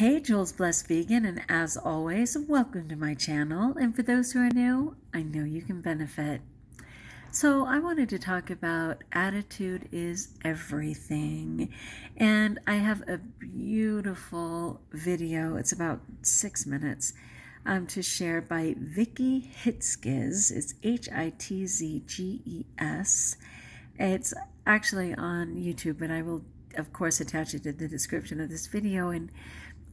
Hey, Jules Blessed Vegan, and as always, welcome to my channel. And for those who are new, I know you can benefit. So, I wanted to talk about attitude is everything. And I have a beautiful video, it's about 6 minutes, to share by Vicky Hitzges. It's Hitzges. It's actually on YouTube, but I will, of course, attach it to the description of this video. And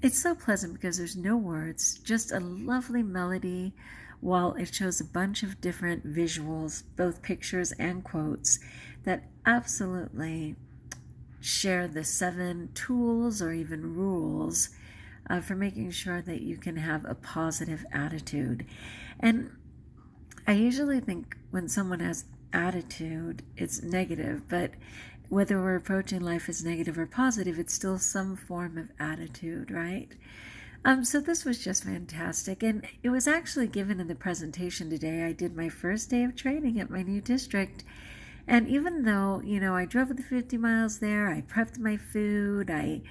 it's so pleasant because there's no words, just a lovely melody while it shows a bunch of different visuals, both pictures and quotes, that absolutely share the 7 tools or even rules for making sure that you can have a positive attitude. And I usually think when someone has attitude, it's negative, but whether we're approaching life as negative or positive, it's still some form of attitude, right? So this was just fantastic. And it was actually given in the presentation today. I did my first day of training at my new district. And even though, I drove the 50 miles there, I prepped my food, I,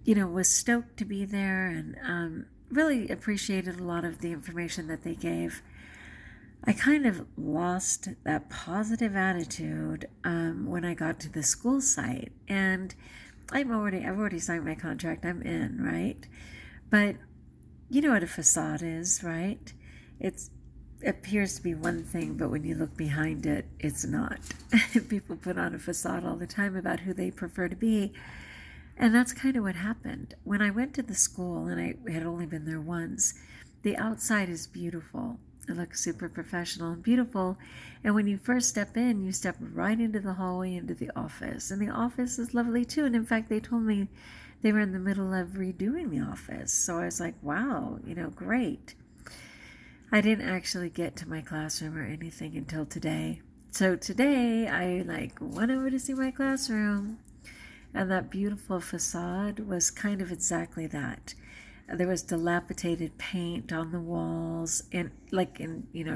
was stoked to be there and really appreciated a lot of the information that they gave. I kind of lost that positive attitude when I got to the school site, and I've already signed my contract. I'm in, right? But you know what a facade is, right? It appears to be one thing, but when you look behind it, it's not. People put on a facade all the time about who they prefer to be, and that's kind of what happened. When I went to the school, and I had only been there once, the outside is beautiful. It looks super professional and beautiful. And when you first step in, you step right into the hallway, into the office. And the office is lovely too. And in fact, they told me they were in the middle of redoing the office. So I was like, wow, great. I didn't actually get to my classroom or anything until today. So today I went over to see my classroom, and that beautiful facade was kind of exactly that. There was dilapidated paint on the walls and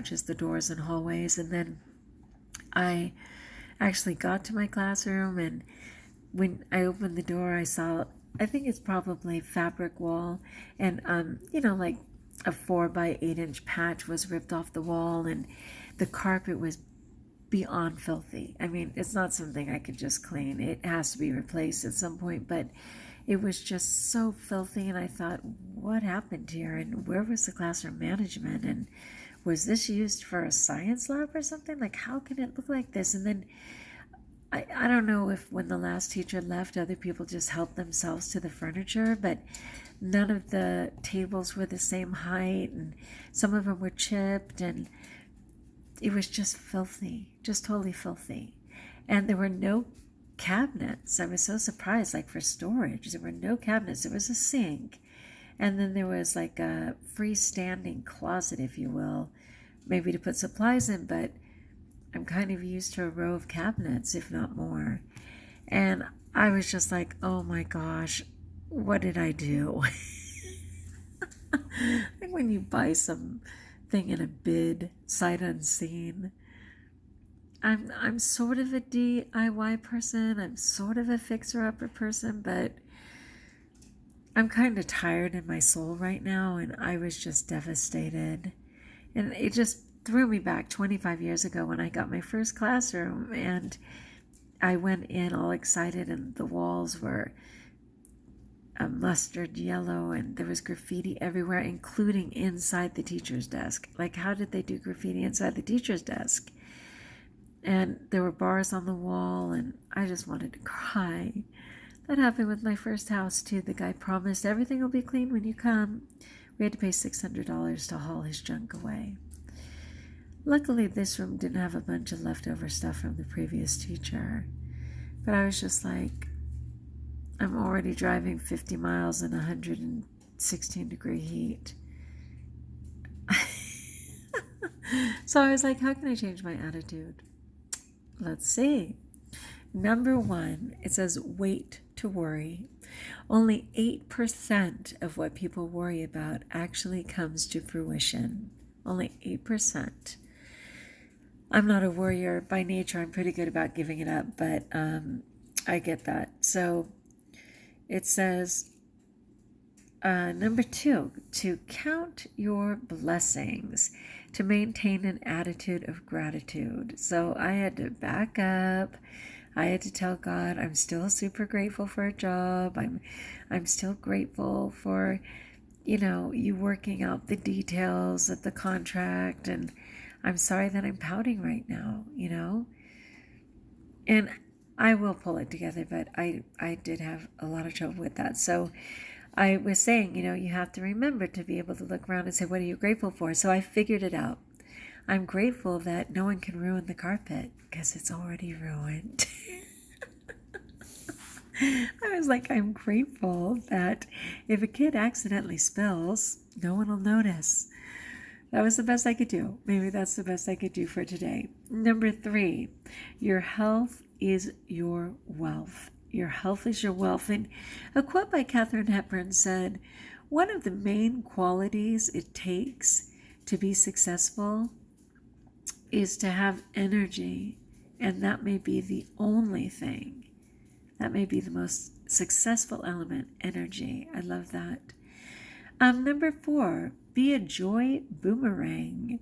just the doors and hallways. And then I actually got to my classroom, and when I opened the door, I saw, I think it's probably fabric wall, and a 4 by 8 inch patch was ripped off the wall, and the carpet was beyond filthy. I mean, it's not something I could just clean. It has to be replaced at some point, but it was just so filthy, and I thought, what happened here? And where was the classroom management? And was this used for a science lab or something? Like, how can it look like this? And then I don't know if when the last teacher left, other people just helped themselves to the furniture, but none of the tables were the same height, and some of them were chipped, and it was just filthy, just totally filthy. And there were no cabinets. I was so surprised, for storage. There were no cabinets. There was a sink, and then there was a freestanding closet, if you will, maybe to put supplies in, but I'm kind of used to a row of cabinets, if not more. And I was just like, oh my gosh, what did I do? Like when you buy something in a bid, sight unseen. I'm sort of a DIY person. I'm sort of a fixer-upper person, but I'm kind of tired in my soul right now, and I was just devastated. And it just threw me back 25 years ago when I got my first classroom, and I went in all excited, and the walls were a mustard yellow, and there was graffiti everywhere, including inside the teacher's desk. Like, how did they do graffiti inside the teacher's desk? And there were bars on the wall, and I just wanted to cry. That happened with my first house, too. The guy promised everything will be clean when you come. We had to pay $600 to haul his junk away. Luckily, this room didn't have a bunch of leftover stuff from the previous teacher. But I was just like, I'm already driving 50 miles in 116-degree heat. So I was like, how can I change my attitude? Let's see. Number 1, it says wait to worry. Only 8% of what people worry about actually comes to fruition. Only 8%. I'm not a worrier by nature. I'm pretty good about giving it up, but I get that. So it says Number 2, to count your blessings, to maintain an attitude of gratitude. So I had to back up. I had to tell God I'm still super grateful for a job. I'm still grateful for, you working out the details of the contract, and I'm sorry that I'm pouting right now, And I will pull it together, but I did have a lot of trouble with that. So I was saying, you have to remember to be able to look around and say, what are you grateful for? So I figured it out. I'm grateful that no one can ruin the carpet because it's already ruined. I was like, I'm grateful that if a kid accidentally spills, no one will notice. That was the best I could do. Maybe that's the best I could do for today. Number 3, your health is your wealth. Your health is your wealth. And a quote by Katharine Hepburn said, one of the main qualities it takes to be successful is to have energy. And that may be the only thing. That may be the most successful element, energy. I love that. Number 4, be a joy boomerang.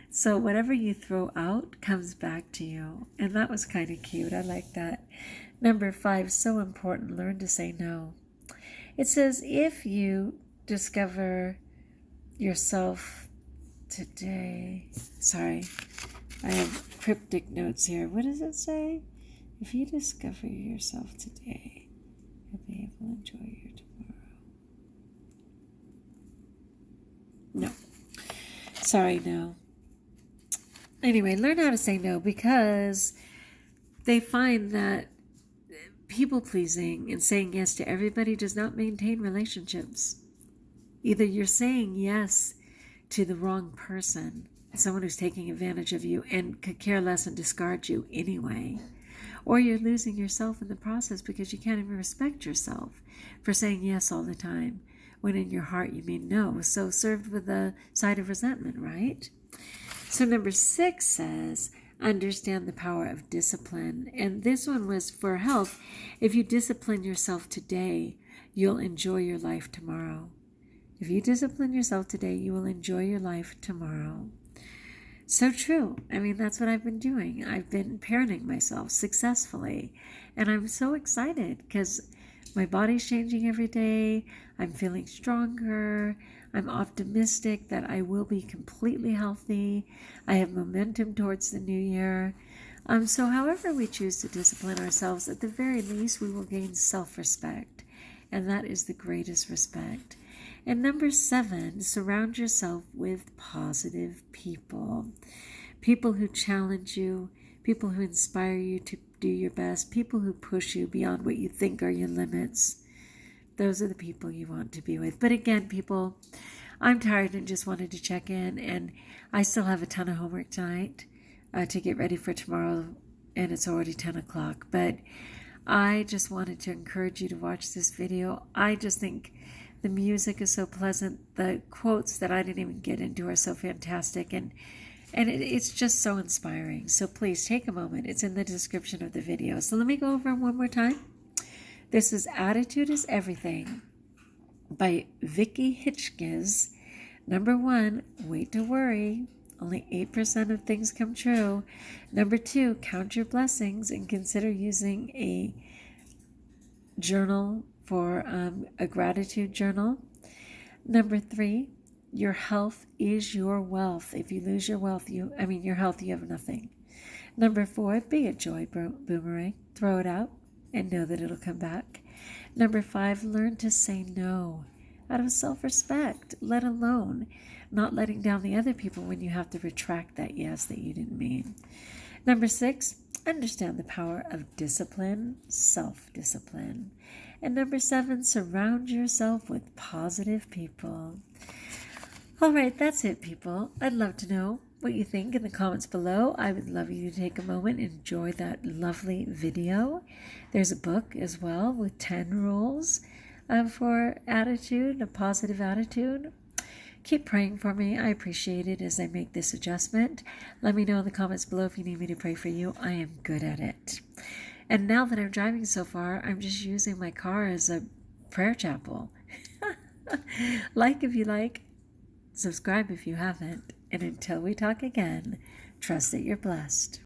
So whatever you throw out comes back to you. And that was kind of cute. I like that. Number 5, so important, learn to say no. It says, if you discover yourself today, sorry, I have cryptic notes here. What does it say? If you discover yourself today, you'll be able to enjoy your tomorrow. No. Sorry, no. Anyway, learn how to say no, because they find that people-pleasing and saying yes to everybody does not maintain relationships. Either you're saying yes to the wrong person, someone who's taking advantage of you and could care less and discard you anyway, or you're losing yourself in the process because you can't even respect yourself for saying yes all the time, when in your heart you mean no. So served with a side of resentment, right? So number 6 says, understand the power of discipline. And this one was for health. If you discipline yourself today, you'll enjoy your life tomorrow. If you discipline yourself today, you will enjoy your life tomorrow. So true. I mean, that's what I've been doing. I've been parenting myself successfully. And I'm so excited because my body's changing every day. I'm feeling stronger. I'm optimistic that I will be completely healthy. I have momentum towards the new year. So however we choose to discipline ourselves, at the very least, we will gain self-respect. And that is the greatest respect. And number 7, surround yourself with positive people. People who challenge you, people who inspire you to do your best, people who push you beyond what you think are your limits. Those are the people you want to be with. But again, people, I'm tired and just wanted to check in. And I still have a ton of homework tonight to get ready for tomorrow. And it's already 10 o'clock. But I just wanted to encourage you to watch this video. I just think the music is so pleasant. The quotes that I didn't even get into are so fantastic. And it's just so inspiring. So please take a moment. It's in the description of the video. So let me go over one more time. This is Attitude is Everything by Vicky Hitchkiss. Number 1, wait to worry. Only 8% of things come true. Number 2, count your blessings and consider using a journal for a gratitude journal. Number 3, your health is your wealth. If you lose your your health, you have nothing. Number 4, be a joy boomerang. Throw it out and know that it'll come back. Number 5, learn to say no out of self-respect, let alone not letting down the other people when you have to retract that yes that you didn't mean. Number 6, understand the power of discipline, self-discipline. And number 7, surround yourself with positive people. All right, that's it, people. I'd love to know what you think in the comments below. I would love you to take a moment and enjoy that lovely video. There's a book as well with 10 rules for attitude, a positive attitude. Keep praying for me. I appreciate it as I make this adjustment. Let me know in the comments below if you need me to pray for you. I am good at it. And now that I'm driving so far, I'm just using my car as a prayer chapel. Like if you like, subscribe if you haven't, and until we talk again, trust that you're blessed.